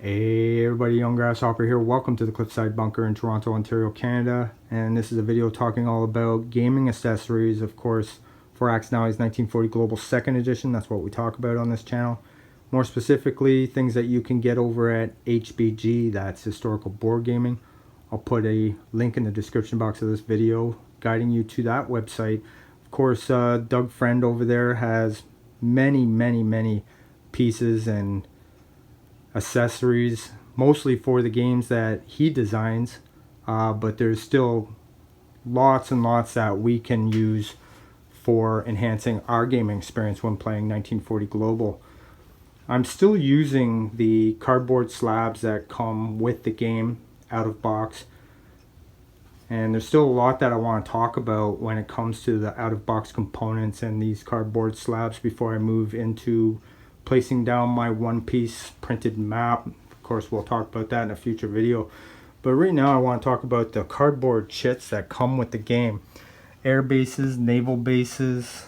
Hey everybody, Young Grasshopper here. Welcome to the Cliffside Bunker in Toronto, Ontario, Canada. And this is a video talking all about gaming accessories, of course, for Axe Nally's 1940 Global 2nd Edition. That's what we talk about on this channel. More specifically, things that you can get over at HBG, that's Historical Board Gaming. I'll put a link in the description box of this video guiding you to that website. Of course, Doug Friend over there has many pieces and accessories, mostly for the games that he designs, but there's still lots and lots that we can use for enhancing our gaming experience when playing 1940 Global. I'm still using the cardboard slabs that come with the game out of box, and there's still a lot that I want to talk about when it comes to the out of box components and these cardboard slabs before I move into placing down my one-piece printed map. Of course, we'll talk about that in a future video. But right now I want to talk about the cardboard chits that come with the game. Air bases, naval bases,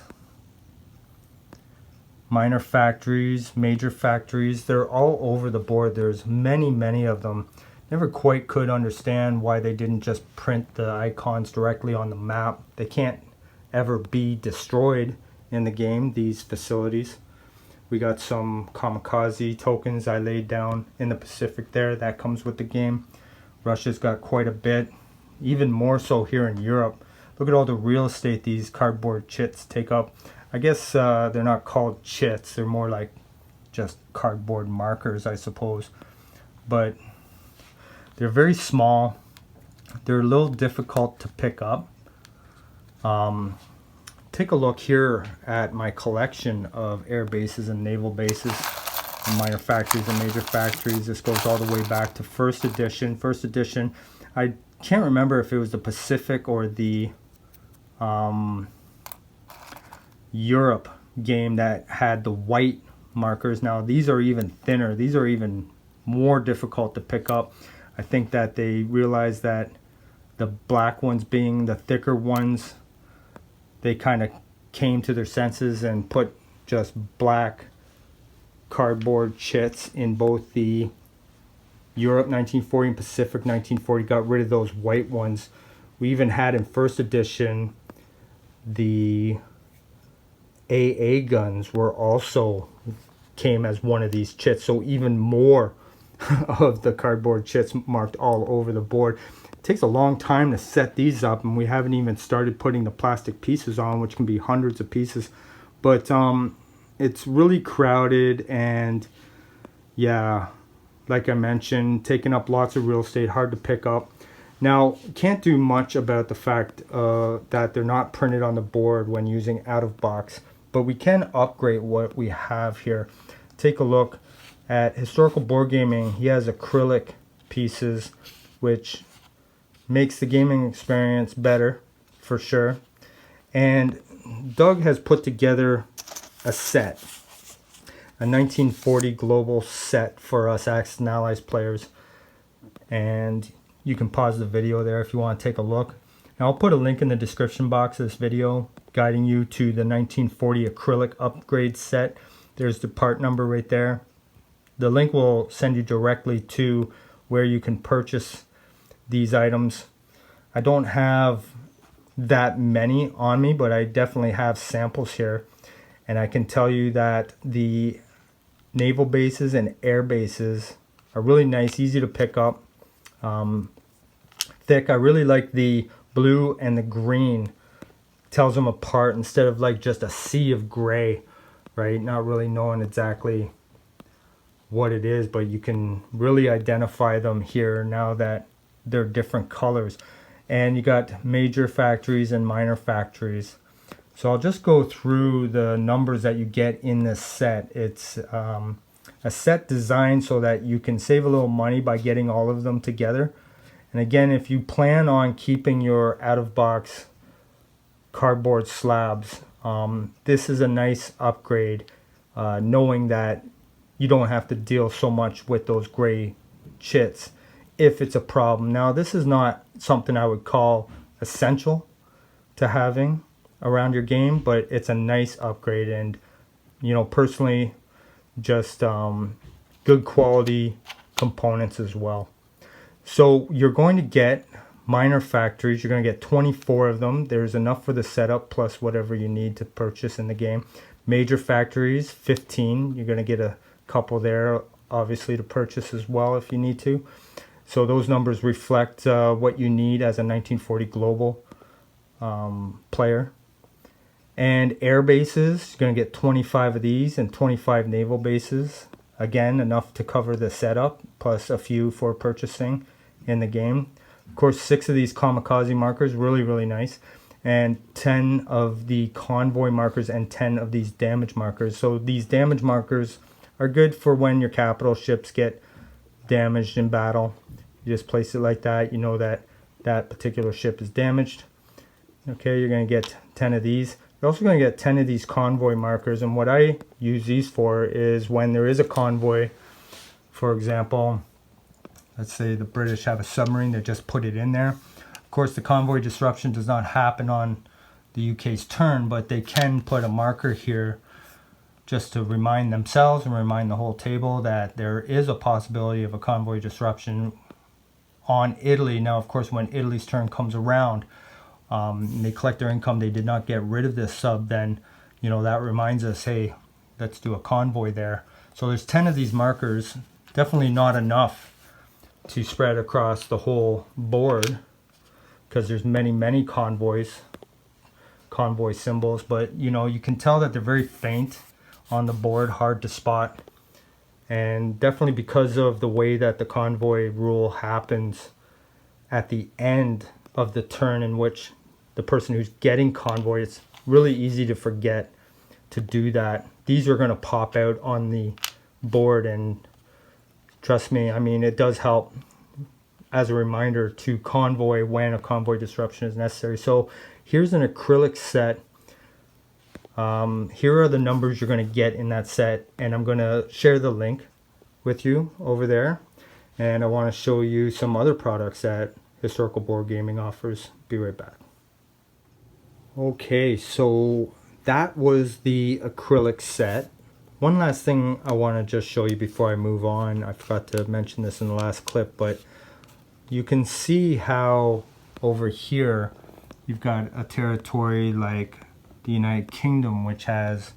minor factories, major factories, they're all over the board. There's many of them. Never quite could understand why they didn't just print the icons directly on the map. They can't ever be destroyed in the game, these facilities. We got some kamikaze tokens I laid down in the Pacific there. That comes with the game. Russia's got quite a bit, even more so here in Europe. Look at all the real estate these cardboard chits take up. I guess they're not called chits. They're more like just cardboard markers, I suppose. But they're very small. They're a little difficult to pick up. Take a look here at my collection of air bases and naval bases, and minor factories and major factories. This goes all the way back to first edition. First edition, I can't remember if it was the Pacific or the Europe game that had the white markers. Now these are even thinner. These are even more difficult to pick up. I think that they realized that the black ones being the thicker ones, they kind of came to their senses and put just black cardboard chits in both the Europe 1940 and Pacific 1940. Got rid of those white ones. We even had in first edition the AA guns were also came as one of these chits, so even more of the cardboard chits marked all over the board. It takes a long time to set these up, and we haven't even started putting the plastic pieces on, which can be hundreds of pieces. But it's really crowded, and yeah, like I mentioned, taking up lots of real estate, hard to pick up. Now, can't do much about the fact that they're not printed on the board when using out of box, but we can upgrade what we have here. Take a look at Historical Board Gaming. He has acrylic pieces, which makes the gaming experience better for sure. And Doug has put together a set, a 1940 global set for us Axe Nally's players. And you can pause the video there if you want to take a look. Now I'll put a link in the description box of this video guiding you to the 1940 Acrylic Upgrade Set. There's the part number right there. The link will send you directly to where you can purchase these items. I don't have that many on me, but I definitely have samples here. And I can tell you that the naval bases and air bases are really nice, easy to pick up, thick. I really like the blue and the green. Tells them apart instead of like just a sea of gray, right? Not really knowing exactly what it is, but you can really identify them here now that they're different colors. And you got major factories and minor factories. So I'll just go through the numbers that you get in this set. It's a set designed so that you can save a little money by getting all of them together. And again, if you plan on keeping your out-of-box cardboard slabs, this is a nice upgrade, knowing that you don't have to deal so much with those gray chits if it's a problem. Now, this is not something I would call essential to having around your game, but it's a nice upgrade. And you know, personally, just good quality components as well. So you're going to get minor factories. You're going to get 24 of them. There's enough for the setup plus whatever you need to purchase in the game. Major factories, 15. You're going to get a couple there, obviously, to purchase as well if you need to. So those numbers reflect what you need as a 1940 global player. And air bases, you're going to get 25 of these and 25 naval bases. Again, enough to cover the setup, plus a few for purchasing in the game. Of course, 6 of these kamikaze markers, really, really nice. And 10 of the convoy markers and 10 of these damage markers. So these damage markers are good for when your capital ships get damaged in battle. You just place it like that. You know that that particular ship is damaged. Okay, you're going to get 10 of these. You're also going to get 10 of these convoy markers, and what I use these for is when there is a convoy, for example, let's say the British have a submarine, they just put it in there. Of course, the convoy disruption does not happen on the UK's turn, but they can put a marker here just to remind themselves and remind the whole table that there is a possibility of a convoy disruption on Italy. Now, of course, when Italy's turn comes around, they collect their income, they did not get rid of this sub, then, you know, that reminds us, hey, let's do a convoy there. So there's 10 of these markers, definitely not enough to spread across the whole board, because there's many convoy symbols, but you know, you can tell that they're very faint on the board, hard to spot, and definitely because of the way that the convoy rule happens at the end of the turn in which the person who's getting convoy, it's really easy to forget to do that. These are going to pop out on the board, and trust me, I mean, it does help as a reminder to convoy when a convoy disruption is necessary. So here's an acrylic set. Here are the numbers you're going to get in that set, and I'm going to share the link with you over there, and I want to show you some other products that Historical Board Gaming offers. Be right back. Okay, so that was the acrylic set. One last thing I want to just show you before I move on. I forgot to mention this in the last clip, but you can see how over here you've got a territory like the United Kingdom, which has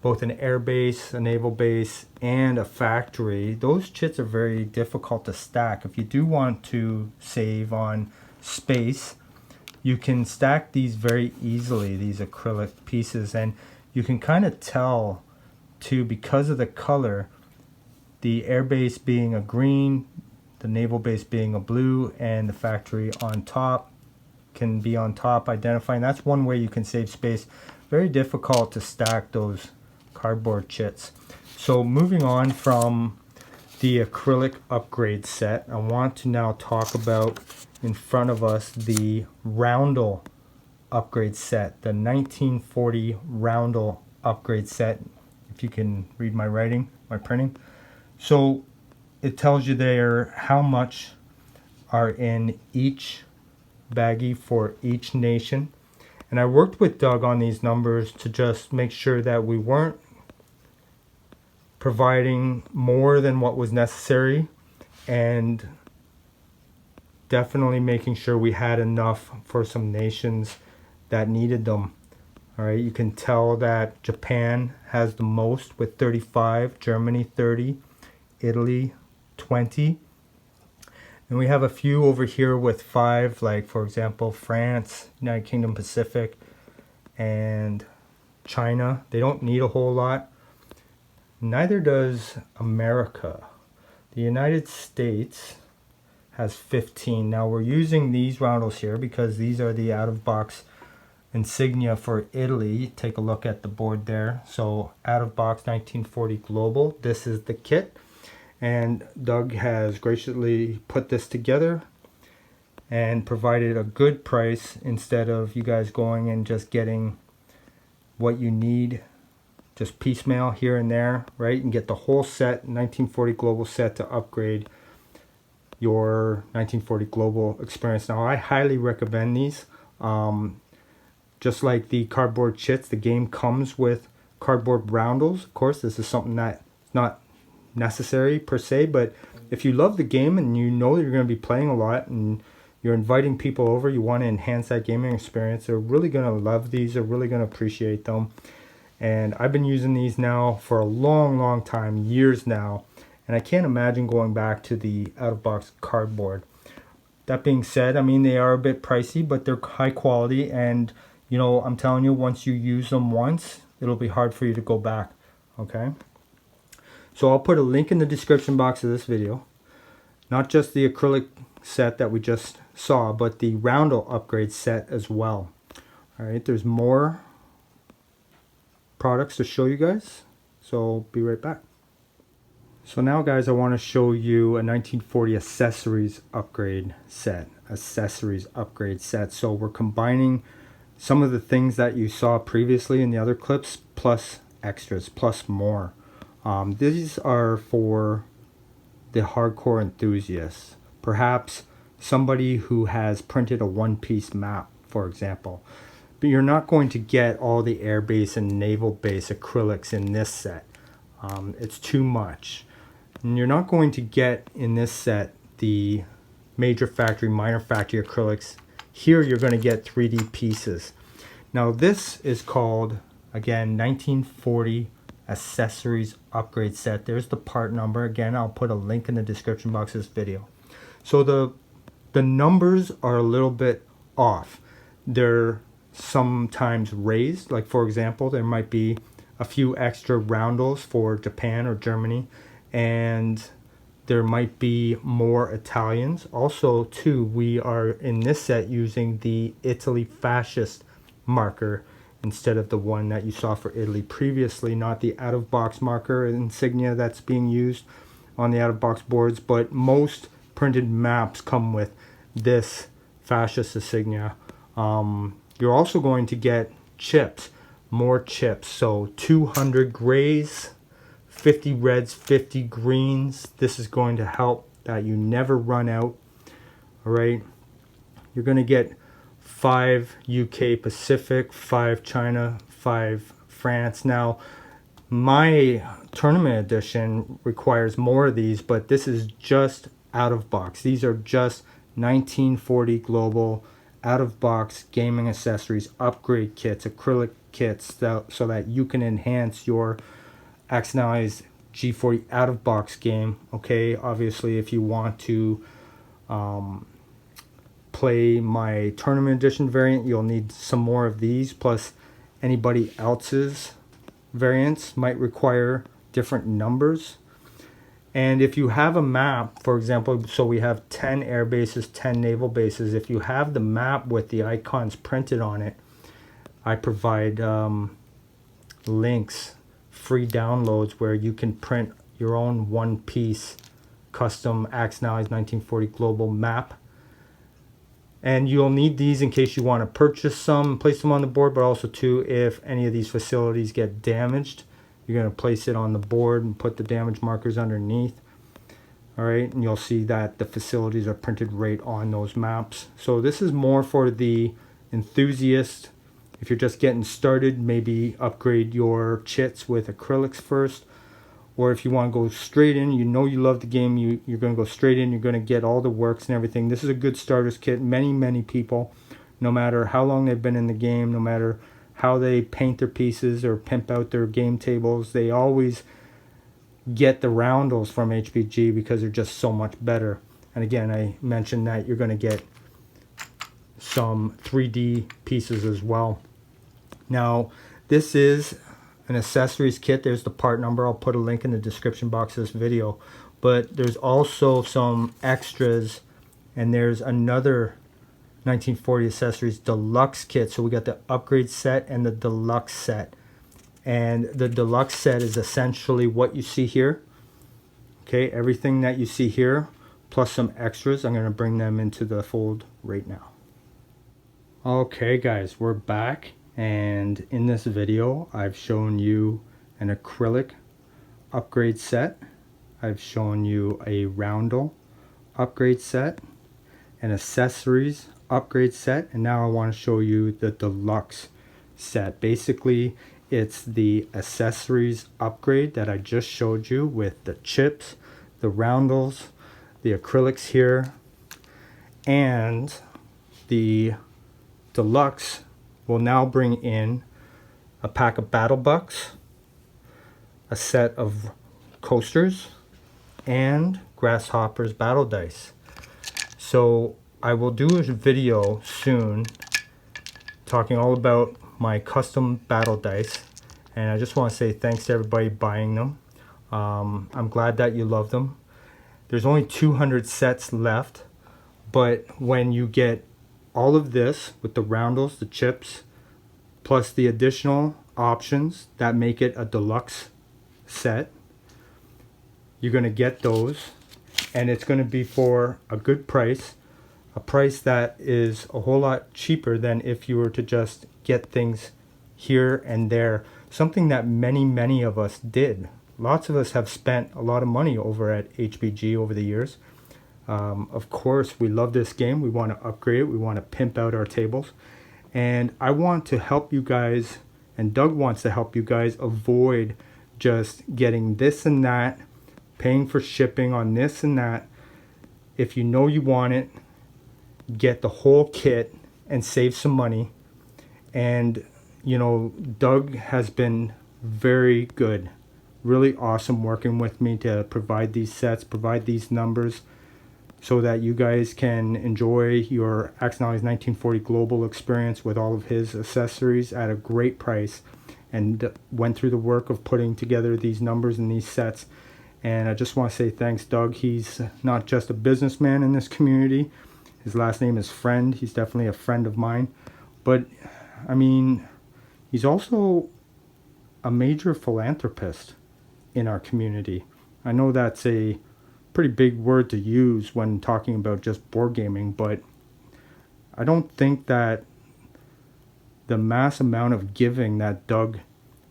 both an air base, a naval base, and a factory. Those chits are very difficult to stack. If you do want to save on space, you can stack these very easily, these acrylic pieces, and you can kind of tell too, because of the color, the air base being a green, the naval base being a blue, and the factory on top can be on top, identifying. That's one way you can save space. Very difficult to stack those cardboard chits. So moving on from the acrylic upgrade set, I want to now talk about in front of us the Roundel Upgrade Set, the 1940 Roundel Upgrade Set. If you can read my writing, my printing. So it tells you there how much are in each baggie for each nation. And I worked with Doug on these numbers to just make sure that we weren't providing more than what was necessary, and definitely making sure we had enough for some nations that needed them. All right, you can tell that Japan has the most with 35, Germany 30, Italy 20. And we have a few over here with 5, like for example France, United Kingdom Pacific, and China. They don't need a whole lot. Neither does America. The United States has 15. Now we're using these roundels here because these are the out-of-box insignia for Italy. Take a look at the board there. So out-of-box 1940 Global. This is the kit. And Doug has graciously put this together and provided a good price instead of you guys going and just getting what you need, just piecemeal here and there, right? You can get the whole set, 1940 Global set, to upgrade your 1940 Global experience. Now I highly recommend these. Just like the cardboard chits, the game comes with cardboard roundels. Of course, this is something that's not necessary per se, but if you love the game and you know you're going to be playing a lot and you're inviting people over, you want to enhance that gaming experience, they're really going to love these. They're really going to appreciate them. And I've been using these now for a long time, years now, and I can't imagine going back to the out-of-box cardboard. That being said, I mean, they are a bit pricey, but they're high quality, and you know, I'm telling you, once you use them once, it'll be hard for you to go back. Okay, so I'll put a link in the description box of this video, not just the acrylic set that we just saw, but the Roundel Upgrade Set as well. All right, there's more products to show you guys, so be right back. So now guys, I want to show you a 1940 Accessories Upgrade Set. Accessories Upgrade Set. So we're combining some of the things that you saw previously in the other clips, plus extras, plus more. These are for the hardcore enthusiasts. Perhaps somebody who has printed a one-piece map, for example. But you're not going to get all the air base and naval base acrylics in this set. It's too much. And you're not going to get in this set the major factory, minor factory acrylics. Here you're going to get 3D pieces. Now this is called, again, 1940 Accessories Upgrade Set. There's the part number. Again, I'll put a link in the description box of this video. So the numbers are a little bit off. They're sometimes raised, like for example, there might be a few extra roundels for Japan or Germany, and there might be more Italians. Also too, we are in this set using the Italy fascist marker instead of the one that you saw for Italy previously, not the out-of-box marker insignia that's being used on the out-of-box boards, but most printed maps come with this fascist insignia. You're also going to get chips, more chips. So 200 grays, 50 reds, 50 greens. This is going to help that you never run out. All right. You're going to get 5 UK Pacific, 5 China, 5 France. Now, my tournament edition requires more of these, but this is just out of box. These are just 1940 global out-of-box gaming accessories, upgrade kits, acrylic kits, so that you can enhance your Acrylic G40 out-of-box game. Okay, obviously if you want to play my tournament edition variant, you'll need some more of these, plus anybody else's variants might require different numbers. And if you have a map, for example, so we have 10 air bases, 10 naval bases. If you have the map with the icons printed on it, I provide links, free downloads, where you can print your own one-piece custom Acrylic 1940 global map. And you'll need these in case you want to purchase some, place them on the board, but also too, if any of these facilities get damaged, you're going to place it on the board and put the damage markers underneath. All right, and you'll see that the facilities are printed right on those maps. So this is more for the enthusiast. If you're just getting started, maybe upgrade your chits with acrylics first. Or if you want to go straight in, you know you love the game, you're going to go straight in, you're going to get all the works and everything. This is a good starter's kit. Many people, no matter how long they've been in the game, no matter how they paint their pieces or pimp out their game tables, they always get the roundels from HBG because they're just so much better. And again, I mentioned that you're going to get some 3D pieces as well. Now, this is an accessories kit. There's the part number. I'll put a link in the description box of this video. But there's also some extras, and there's another 1940 Accessories Deluxe kit. So we got the Upgrade Set and the Deluxe Set. And the Deluxe Set is essentially what you see here. Okay, everything that you see here, plus some extras. I'm going to bring them into the fold right now. Okay guys, we're back. And in this video, I've shown you an acrylic upgrade set. I've shown you a Roundel upgrade set, an accessories upgrade set, and now I want to show you the Deluxe set. Basically, it's the accessories upgrade that I just showed you with the chips, the roundels, the acrylics here, and the Deluxe will now bring in a pack of battle bucks, a set of coasters, and Grasshopper's battle dice. So I will do a video soon talking all about my custom battle dice, and I just want to say thanks to everybody buying them. I'm glad that you love them. There's only 200 sets left, but when you get all of this with the roundels, the chips, plus the additional options that make it a deluxe set, you're going to get those, and it's going to be for a good price, a price that is a whole lot cheaper than if you were to just get things here and there, something that many of us did. Lots of us have spent a lot of money over at HBG over the years. Of course, we love this game. We want to upgrade it. We want to pimp out our tables. And I want to help you guys, and Doug wants to help you guys avoid just getting this and that, paying for shipping on this and that. If you know you want it, get the whole kit and save some money. And, you know, Doug has been very good, really awesome working with me to provide these sets, provide these numbers, so that you guys can enjoy your Axonali's 1940 Global experience with all of his accessories at a great price, and went through the work of putting together these numbers and these sets. And I just want to say thanks, Doug. He's not just a businessman in this community. His last name is Friend. He's definitely a friend of mine. But, I mean, he's also a major philanthropist in our community. I know that's a pretty big word to use when talking about just board gaming, but I don't think that the mass amount of giving that Doug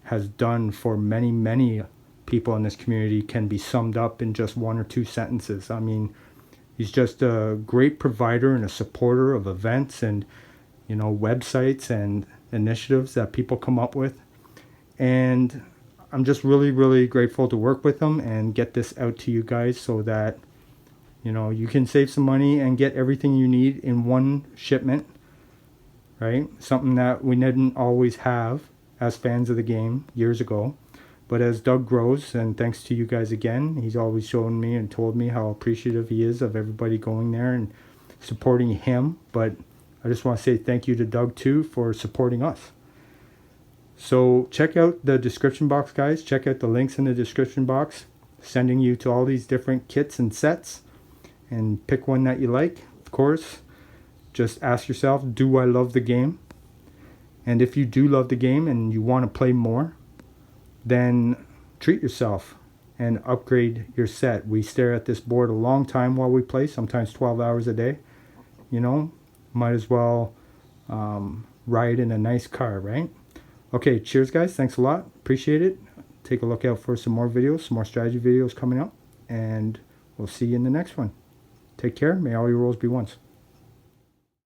has done for many people in this community can be summed up in just one or two sentences. I mean, he's just a great provider and a supporter of events and, you know, websites and initiatives that people come up with. And I'm just really grateful to work with them and get this out to you guys so that, you know, you can save some money and get everything you need in one shipment, right? Something that we didn't always have as fans of the game years ago. But as Doug grows, and thanks to you guys again, he's always shown me and told me how appreciative he is of everybody going there and supporting him. But I just want to say thank you to Doug too for supporting us. So check out the description box, guys. Check out the links in the description box, sending you to all these different kits and sets, and pick one that you like. Of course, just ask yourself, do I love the game? And if you do love the game and you want to play more, then treat yourself and upgrade your set. We stare at this board a long time while we play, sometimes 12 hours a day. You know, might as well ride in a nice car, right? Okay, cheers guys, thanks a lot, appreciate it. Take a look out for some more videos, some more strategy videos coming up, and we'll see you in the next one. Take care, may all your rolls be ones.